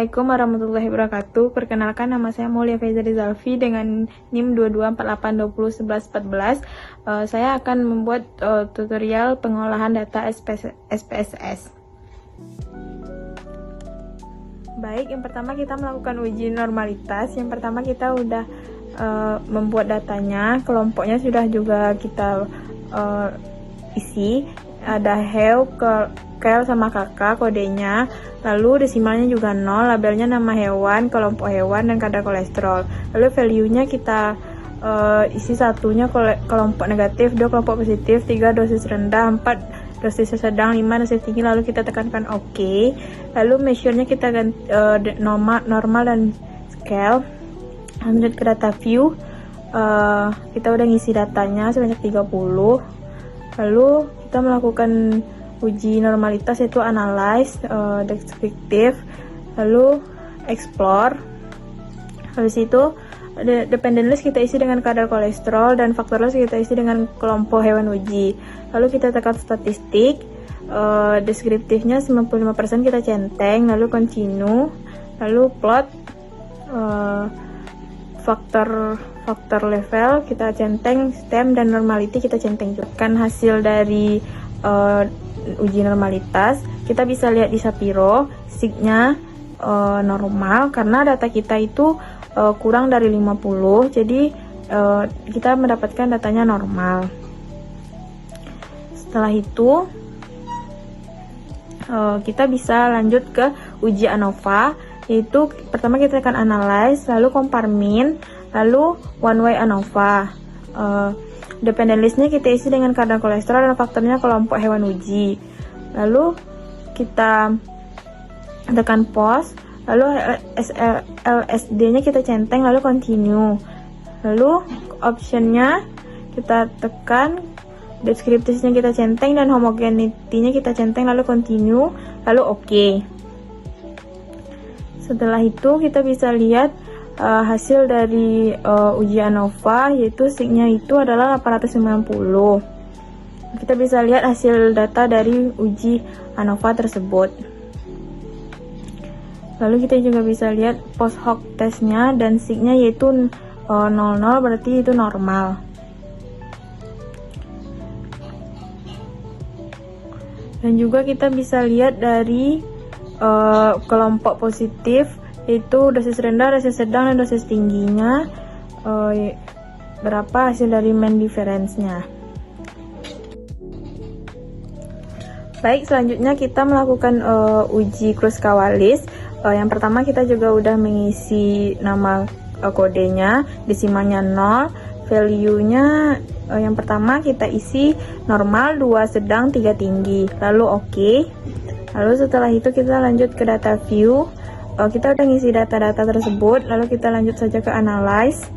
Assalamualaikum warahmatullahi wabarakatuh. Perkenalkan, nama saya Mulia Faiza Rizalfi dengan NIM 2248201114. Saya akan membuat tutorial pengolahan data SPSS. Baik, yang pertama kita melakukan uji normalitas. Yang pertama kita udah membuat datanya, kelompoknya sudah juga kita isi. Ada heu, kel sama kakak kodenya, lalu desimalnya juga 0, labelnya nama hewan, kelompok hewan, dan kadar kolesterol. Lalu value-nya kita isi satunya kelompok negatif, 2 kelompok positif, 3 dosis rendah, 4 dosis sedang, 5 dosis tinggi. Lalu kita tekankan OK. Lalu measure-nya kita ganti normal dan scale. Lanjut ke data view. Kita udah ngisi datanya sebanyak 30. Lalu kita melakukan uji normalitas, yaitu analyze, descriptive, lalu explore. Habis itu dependent list kita isi dengan kadar kolesterol, dan faktor loss kita isi dengan kelompok hewan uji. Lalu kita tekan statistik, deskriptifnya 95% kita centeng, lalu continue, lalu plot, faktor level kita centeng, stem, dan normality kita centeng juga. Kan hasil dari uji normalitas kita bisa lihat di Sapiro, sig-nya normal karena data kita itu kurang dari 50, jadi kita mendapatkan datanya normal. Setelah itu kita bisa lanjut ke uji ANOVA, yaitu pertama kita akan analyze, lalu compare mean, lalu one way ANOVA. Dependent listnya kita isi dengan kadar kolesterol dan faktornya kelompok hewan uji. Lalu kita tekan pause, lalu LSD-nya kita centeng, lalu continue. Lalu optionnya kita tekan, deskriptifnya kita centeng, dan homogeneity-nya kita centeng, lalu continue, lalu OK. Setelah itu kita bisa lihat hasil dari uji ANOVA, yaitu sig-nya itu adalah 890. Kita bisa lihat hasil data dari uji ANOVA tersebut. Lalu kita juga bisa lihat post hoc testnya, dan sig-nya yaitu 00, berarti itu normal. Dan juga kita bisa lihat dari kelompok positif, yaitu dosis rendah, dosis sedang, dan dosis tingginya, berapa hasil dari mean difference-nya. Baik, selanjutnya kita melakukan uji Kruskal-Wallis. Yang pertama kita juga udah mengisi nama kodenya, desimalnya 0, value-nya yang pertama kita isi normal, 2 sedang, 3 tinggi, lalu OK. Lalu setelah itu kita lanjut ke data view. Kita udah ngisi data-data tersebut, lalu kita lanjut saja ke analyze,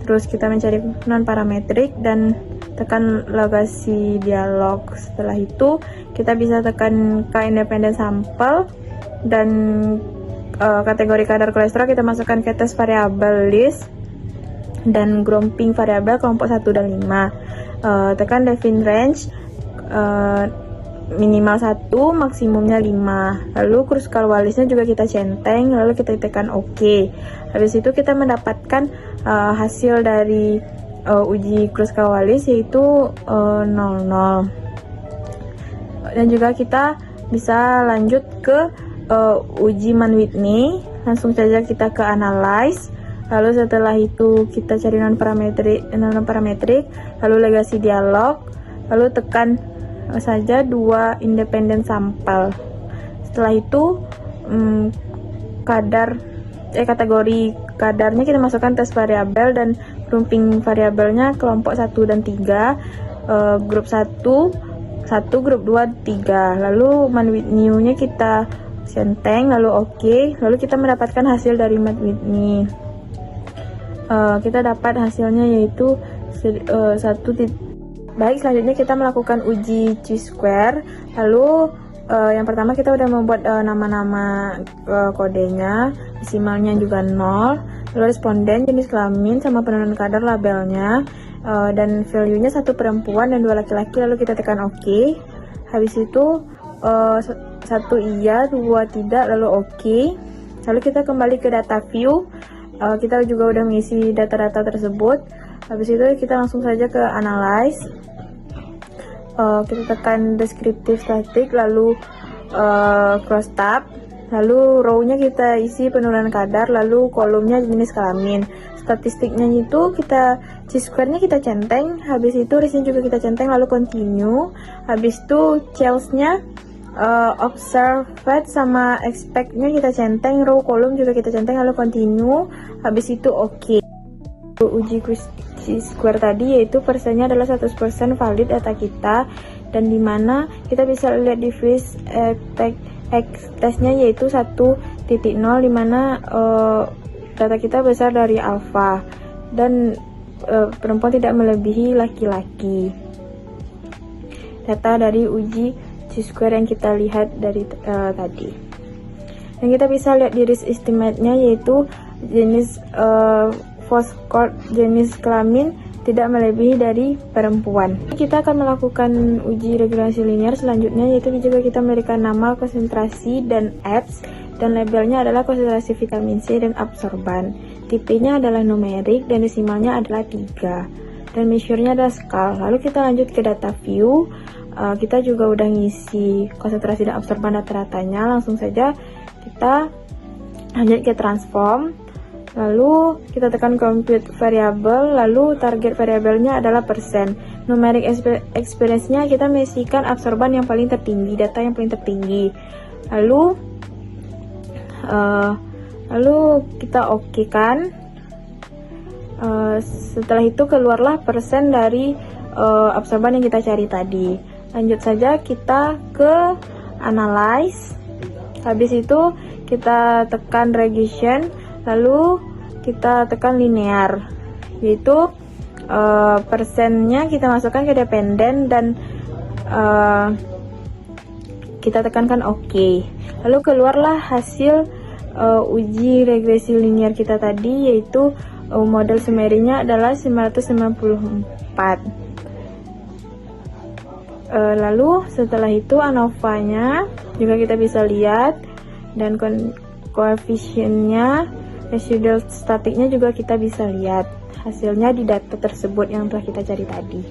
terus kita mencari non-parametrik dan tekan legasi dialog. Setelah itu kita bisa tekan ke independent sample, dan kategori kadar kolesterol kita masukkan ke tes variabel list, dan grouping variabel kelompok 1 dan 5. Tekan define range, minimal 1, maksimumnya 5. Lalu Kruskal-Wallisnya juga kita centeng, lalu kita tekan OK. Habis itu kita mendapatkan hasil dari uji Kruskal-Wallis, yaitu 00. Dan juga kita bisa lanjut ke uji Mann-Whitney. Langsung saja kita ke analyze. Lalu setelah itu kita cari non-parametrik, lalu legasi dialog, lalu tekan saja 2 independent sampel. Setelah itu kategori kadarnya kita masukkan tes variabel, dan grouping variabelnya kelompok 1 dan 3, grup 1, grup 2, 3. Lalu Mann-Whitney-nya kita centeng, lalu OK. Lalu kita mendapatkan hasil dari Mann-Whitney. Kita dapat hasilnya yaitu 1. Baik, selanjutnya kita melakukan uji Chi-square. Lalu yang pertama kita udah membuat nama-nama kodenya, desimalnya juga 0, lalu responden, jenis kelamin, sama penenun kadar labelnya, dan value-nya 1 perempuan dan 2 laki-laki. Lalu kita tekan OK. Habis itu 1 iya, 2 tidak, lalu OK. Lalu kita kembali ke data view. Kita juga udah mengisi data-data tersebut. Habis itu kita langsung saja ke analyze. Kita tekan descriptive static, lalu cross tab, lalu row-nya kita isi penurunan kadar, lalu kolomnya jenis kelamin. Statistiknya itu kita chi-square-nya kita centeng, habis itu range-nya juga kita centeng, lalu continue. Habis itu chelsnya observed sama expect-nya kita centeng, row kolom juga kita centeng, lalu continue. Habis itu oke. Uji chi-square tadi yaitu persennya adalah 100% valid data kita, dan dimana kita bisa lihat di freeze testnya yaitu 1.0, dimana data kita besar dari alpha dan perempuan tidak melebihi laki-laki. Data dari uji chi-square yang kita lihat dari tadi. Dan kita bisa lihat di risk estimate-nya yaitu jenis false chord jenis kelamin tidak melebihi dari perempuan. Kita akan melakukan uji regresi linear selanjutnya, yaitu juga kita memberikan nama, konsentrasi, dan apps, dan labelnya adalah konsentrasi vitamin C dan absorban. Tipenya adalah numerik dan desimalnya adalah 3. Dan measure-nya adalah skal. Lalu kita lanjut ke data view. Kita juga udah ngisi konsentrasi dan absorban data-datanya. Langsung saja kita lanjut ke transform. Lalu kita tekan compute variable, lalu target variabelnya adalah persen. Numeric experience-nya kita mengisikan absorban yang paling tertinggi, data yang paling tertinggi. Lalu kita oke kan. Setelah itu keluarlah persen dari absorban yang kita cari tadi. Lanjut saja kita ke analyze. Habis itu kita tekan regression, lalu kita tekan linear, yaitu persennya kita masukkan ke dependent dan kita tekankan OK. Lalu keluarlah hasil uji regresi linear kita tadi, yaitu model sumerinya adalah 994. Lalu setelah itu ANOVA-nya juga kita bisa lihat, dan koefisiennya, residual statiknya juga kita bisa lihat hasilnya di data tersebut yang telah kita cari tadi.